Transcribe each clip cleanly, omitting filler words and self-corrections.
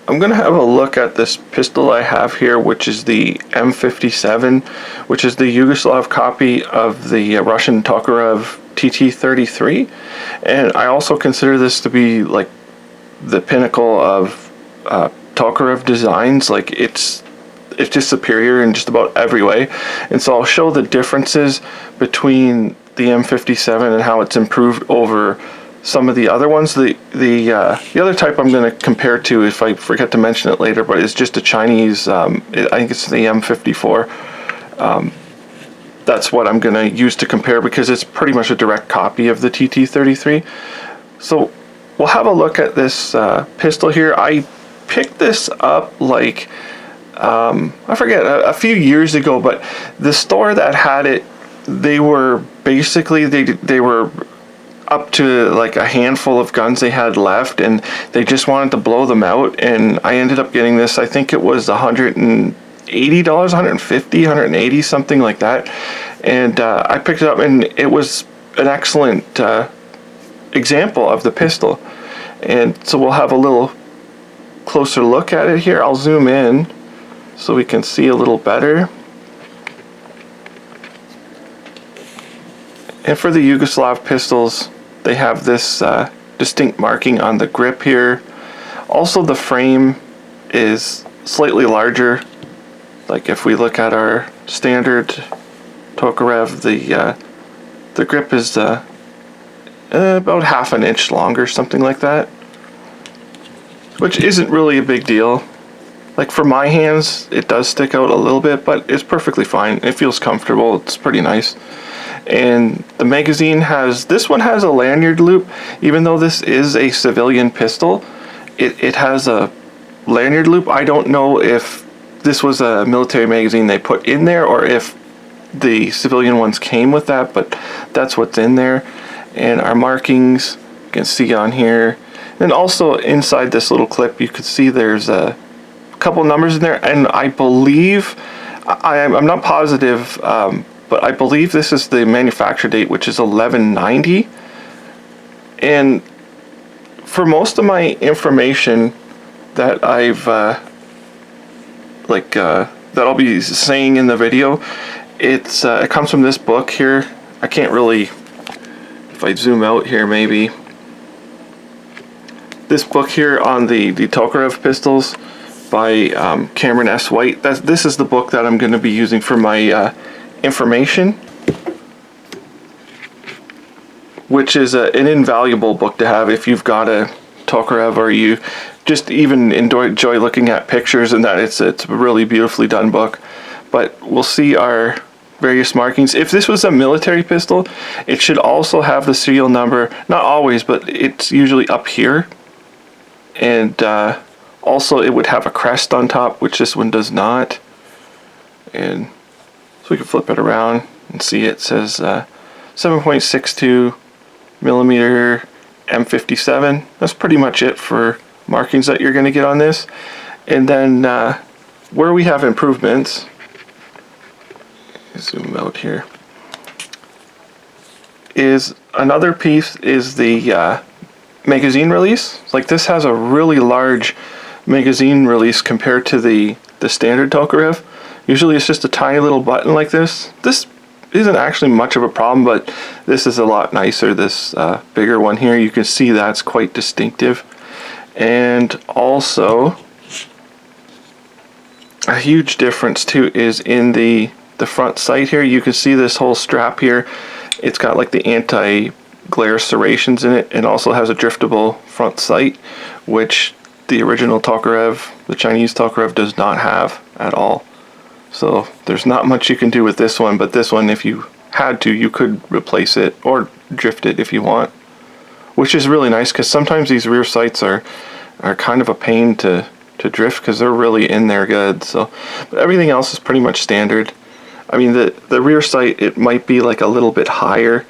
I'm going to have a look at this pistol I have here, which is the M57, which is the Yugoslav copy of the Russian Tokarev TT-33. And I also consider this to be like the pinnacle of Tokarev designs. Like it's just superior in just about every way. And so I'll show the differences between the M57 and how it's improved over some of the other ones. The other type I'm going to compare to, if I forget to mention it later, but it's just a Chinese, I think it's the M54. That's what I'm going to use to compare because it's pretty much a direct copy of the TT-33. So we'll have a look at this pistol here. I picked this up like, I forget, a few years ago, but the store that had it, they were basically, they were up to like a handful of guns they had left, and they just wanted to blow them out, and I ended up getting this. I think it was $180, $150, $180, something like that, and I picked it up, and it was an excellent example of the pistol. And so we'll have a little closer look at it here. I'll zoom in so we can see a little better. And for the Yugoslav pistols, they have this distinct marking on the grip here. Also, the frame is slightly larger. Like if we look at our standard Tokarev, the grip is about half an inch longer, something like that, which isn't really a big deal. Like for my hands, it does stick out a little bit, but it's perfectly fine. It feels comfortable. It's pretty nice. And the magazine this one has a lanyard loop. Even though this is a civilian pistol, it has a lanyard loop. I don't know if this was a military magazine they put in there or if the civilian ones came with that, but that's what's in there. And our markings, you can see on here. And also inside this little clip, you can see there's a couple numbers in there, and I believe, I'm not positive, but I believe this is the manufacture date, which is 1190. And for most of my information that I've that I'll be saying in the video, it comes from this book here. I can't really, if I zoom out here maybe, this book here on the Tokarev pistols by Cameron S. White. This is the book that I'm going to be using for my information, which is an invaluable book to have if you've got a Tokarev or you just even enjoy looking at pictures and that. It's a really beautifully done book. But we'll see our various markings. If this was a military pistol, it should also have the serial number. Not always, but it's usually up here. And also it would have a crest on top, which this one does not. And so we can flip it around and see it says 7.62 millimeter M57. That's pretty much it for markings that you're going to get on this. And then where we have improvements, zoom out here, is another piece is the magazine release. Like this has a really large magazine release compared to the standard Tokarev. Usually it's just a tiny little button like this. This isn't actually much of a problem, but this is a lot nicer. This bigger one here, you can see that's quite distinctive. And also a huge difference too is in the front sight here. You can see this whole strap here. It's got like the anti-glare serrations in it, and also has a driftable front sight, which the original Tokarev, the Chinese Tokarev, does not have at all. So there's not much you can do with this one, but this one, if you had to, you could replace it or drift it if you want, which is really nice because sometimes these rear sights are kind of a pain to drift because they're really in there good. So, but everything else is pretty much standard. I mean, the rear sight, it might be like a little bit higher,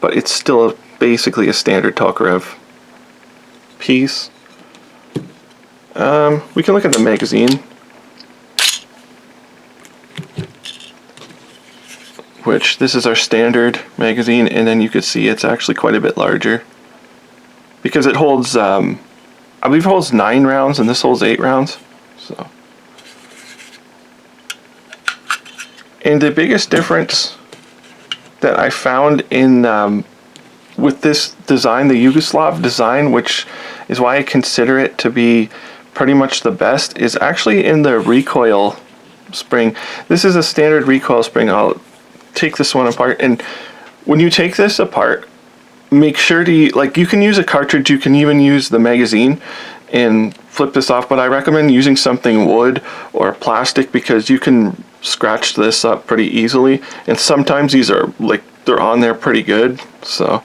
but it's still basically a standard Tokarev piece. We can look at the magazine, which this is our standard magazine, and then you could see it's actually quite a bit larger because it holds, I I believe it holds 9 rounds and this holds 8 rounds. So, and the biggest difference that I found in with this design, the Yugoslav design, which is why I consider it to be pretty much the best, is actually in the recoil spring. This is a standard recoil spring. I'll take this one apart, and when you take this apart, make sure to, like, you can use a cartridge, you can even use the magazine and flip this off, but I recommend using something wood or plastic because you can scratch this up pretty easily, and sometimes these are like, they're on there pretty good. So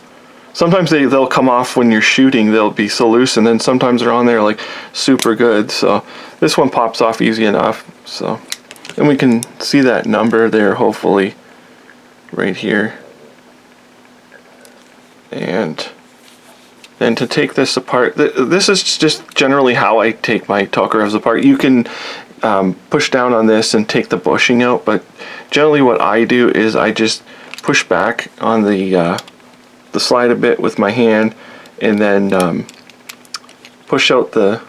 sometimes they'll come off when you're shooting, they'll be so loose, and then sometimes they're on there like super good. So this one pops off easy enough. So, and we can see that number there hopefully right here. And then to take this apart, this is just generally how I take my Tokarevs apart. You can push down on this and take the bushing out, but generally what I do is I just push back on the slide a bit with my hand, and then push out the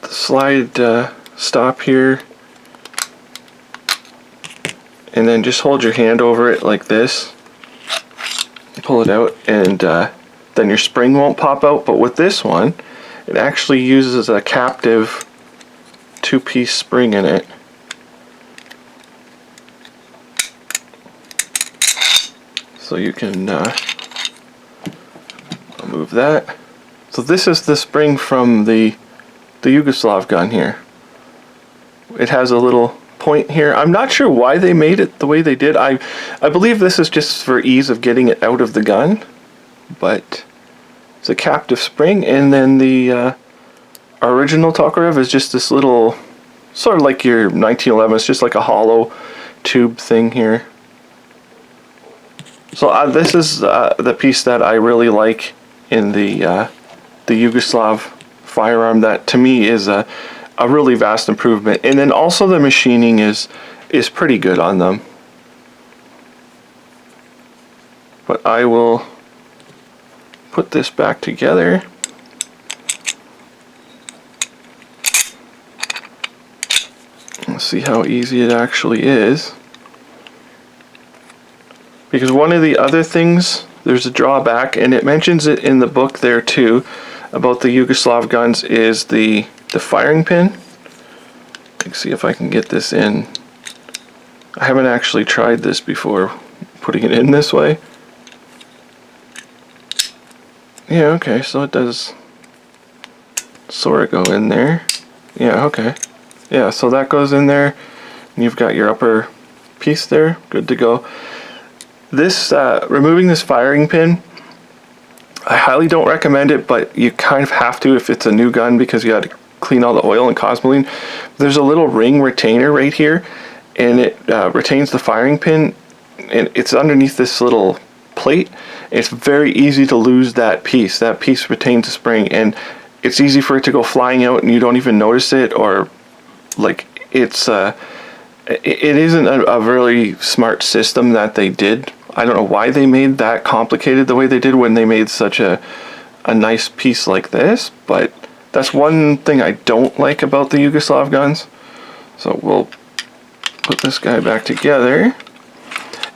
slide stop here, and then just hold your hand over it like this, pull it out, and then your spring won't pop out. But with this one, it actually uses a captive 2-piece spring in it. So you can move that. So this is the spring from the Yugoslav gun here. It has a little point here. I'm not sure why they made it the way they did. I believe this is just for ease of getting it out of the gun, but it's a captive spring. And then the original Tokarev is just this little, sort of like your 1911, it's just like a hollow tube thing here. So this is the piece that I really like in the Yugoslav firearm. That to me is a really vast improvement. And then also the machining is pretty good on them. But I will put this back together. Let's see how easy it actually is. Because one of the other things, there's a drawback, and it mentions it in the book there too, about the Yugoslav guns, is the firing pin. Let's see if I can get this in. I haven't actually tried this before, putting it in this way. Yeah, okay, so it does sort of go in there. Yeah, okay. Yeah, so that goes in there, and you've got your upper piece there, good to go. This, removing this firing pin, I highly don't recommend it, but you kind of have to if it's a new gun, because you got to clean all the oil and cosmoline. There's a little ring retainer right here, and it retains the firing pin, and it's underneath this little plate. It's very easy to lose that piece. That piece retains the spring, and it's easy for it to go flying out and you don't even notice it, or like it's it isn't a really smart system that they did. I don't know why they made that complicated the way they did when they made such a nice piece like this, but that's one thing I don't like about the Yugoslav guns. So we'll put this guy back together.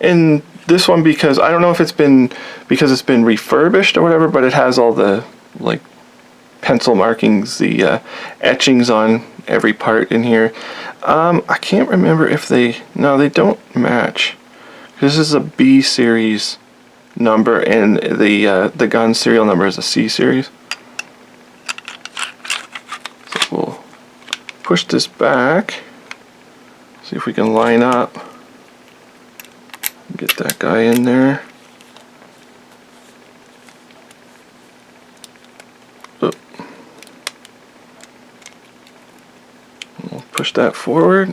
And this one, because I don't know if it's been, because it's been refurbished or whatever, but it has all the like pencil markings, the etchings on every part in here. I can't remember if no, they don't match. This is a B series number, and the gun serial number is a C series. So we'll push this back, see if we can line up, get that guy in there. Oop. We'll push that forward.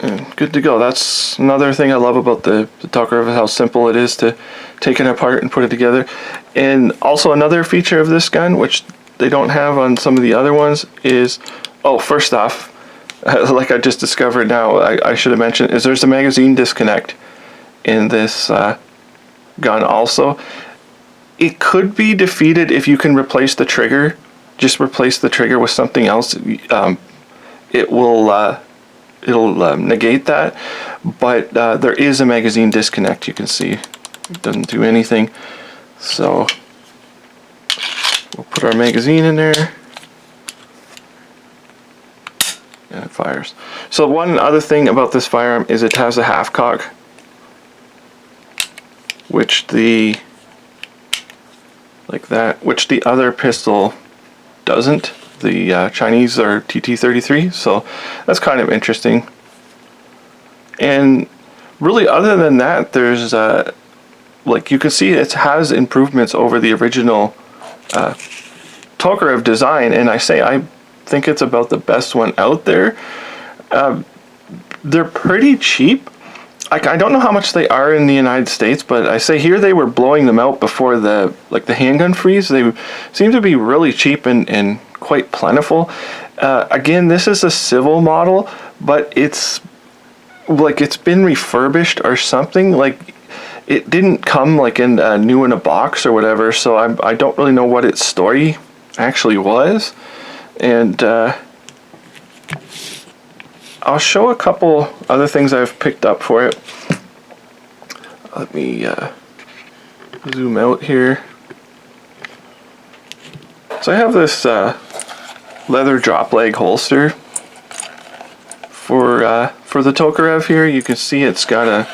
And good to go. That's another thing I love about the Tokarev, how simple it is to take it apart and put it together. And also another feature of this gun, which they don't have on some of the other ones, is, oh, first off, like I just discovered now, I should have mentioned, is there's a magazine disconnect in this gun also. it could be defeated if you can replace the trigger. Just replace the trigger with something else. It will it'll negate that. But there is a magazine disconnect. You can see it doesn't do anything. So we'll put our magazine in there. And it fires. So one other thing about this firearm is it has a half cock, which the other pistol doesn't. The Chinese are TT-33, so that's kind of interesting. And really, other than that, there's like you can see it has improvements over the original Tokarev design, and I think it's about the best one out there. They're pretty cheap. I don't know how much they are in the United States, but I say here they were blowing them out before the handgun freeze. They seem to be really cheap and quite plentiful. Again, this is a civil model, but it's been refurbished or something. Like, it didn't come like new in a box or whatever, so I don't really know what its story actually was. And I'll show a couple other things I've picked up for it. Let me zoom out here. So I have this leather drop leg holster for the Tokarev here. You can see it's got a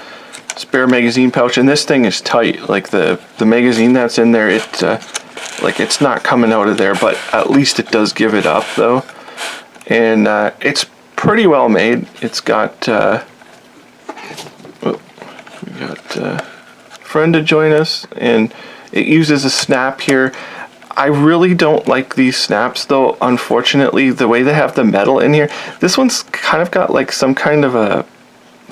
spare magazine pouch, and this thing is tight. Like the magazine that's in there, it's not coming out of there, but at least it does give it up though. And it's pretty well made. It's got we got a friend to join us, and it uses a snap here. I really don't like these snaps though, unfortunately, the way they have the metal in here. This one's kind of got like some kind of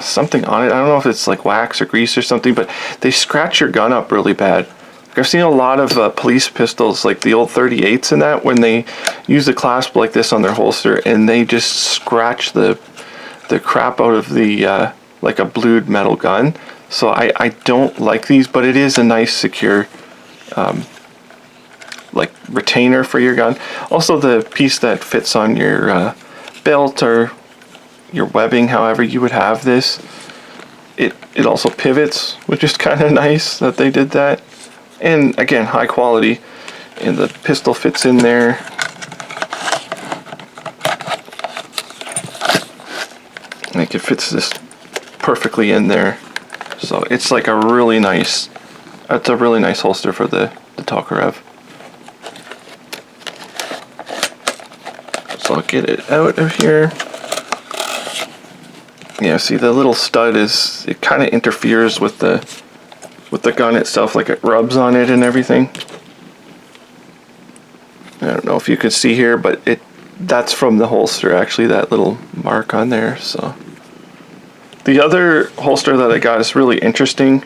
something on it. I don't know if it's like wax or grease or something, but they scratch your gun up really bad. I've seen a lot of police pistols, like the old 38s and that, when they use a clasp like this on their holster, and they just scratch the crap out of the like a blued metal gun. So I don't like these, but it is a nice secure like retainer for your gun. Also, the piece that fits on your belt or your webbing, however you would have this, it also pivots, which is kind of nice that they did that. And again, high quality, and the pistol fits in there. Like, it fits this perfectly in there. So it's like a really nice, it's a really nice holster for the Tokarev. So I'll get it out of here. Yeah, see, the little stud it kind of interferes with the gun itself, like it rubs on it and everything. I don't know if you can see here, but that's from the holster, actually, that little mark on there. So the other holster that I got is really interesting,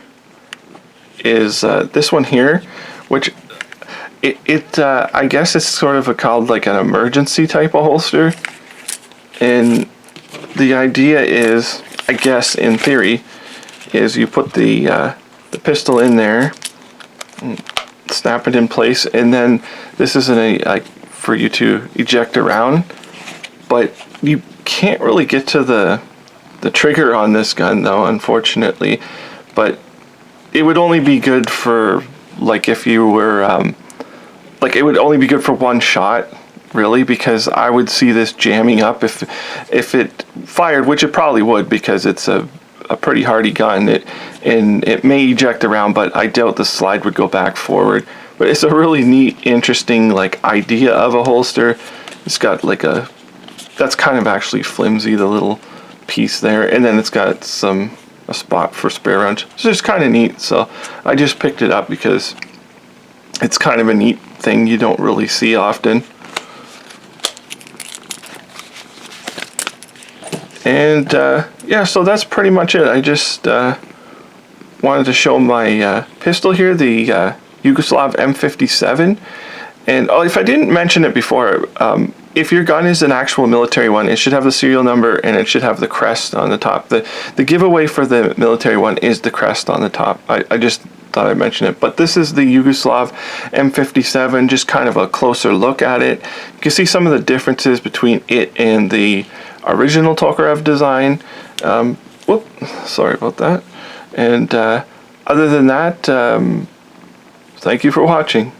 is this one here, which I guess it's sort of called like an emergency type of holster. And the idea is, I guess in theory, is you put the pistol in there, snap it in place, and then this isn't for you to eject around, but you can't really get to the trigger on this gun though, unfortunately. But it would only be good for, like, if you were like, it would only be good for one shot, really, because I would see this jamming up if it fired, which it probably would, because it's a pretty hardy gun. And it may eject around, but I doubt the slide would go back forward. But it's a really neat, interesting, like, idea of a holster. It's got like that's kind of actually flimsy, the little piece there, and then it's got a spot for spare rounds. So it's kind of neat. So I just picked it up because it's kind of a neat thing you don't really see often. And yeah, so that's pretty much it. I just wanted to show my pistol here, the Yugoslav M57. And if I didn't mention it before, if your gun is an actual military one, it should have the serial number and it should have the crest on the top. The giveaway for the military one is the crest on the top. I just thought I'd mention it. But this is the Yugoslav M57, just kind of a closer look at it. You can see some of the differences between it and the original Tokarev design. Sorry about that. And other than that, thank you for watching.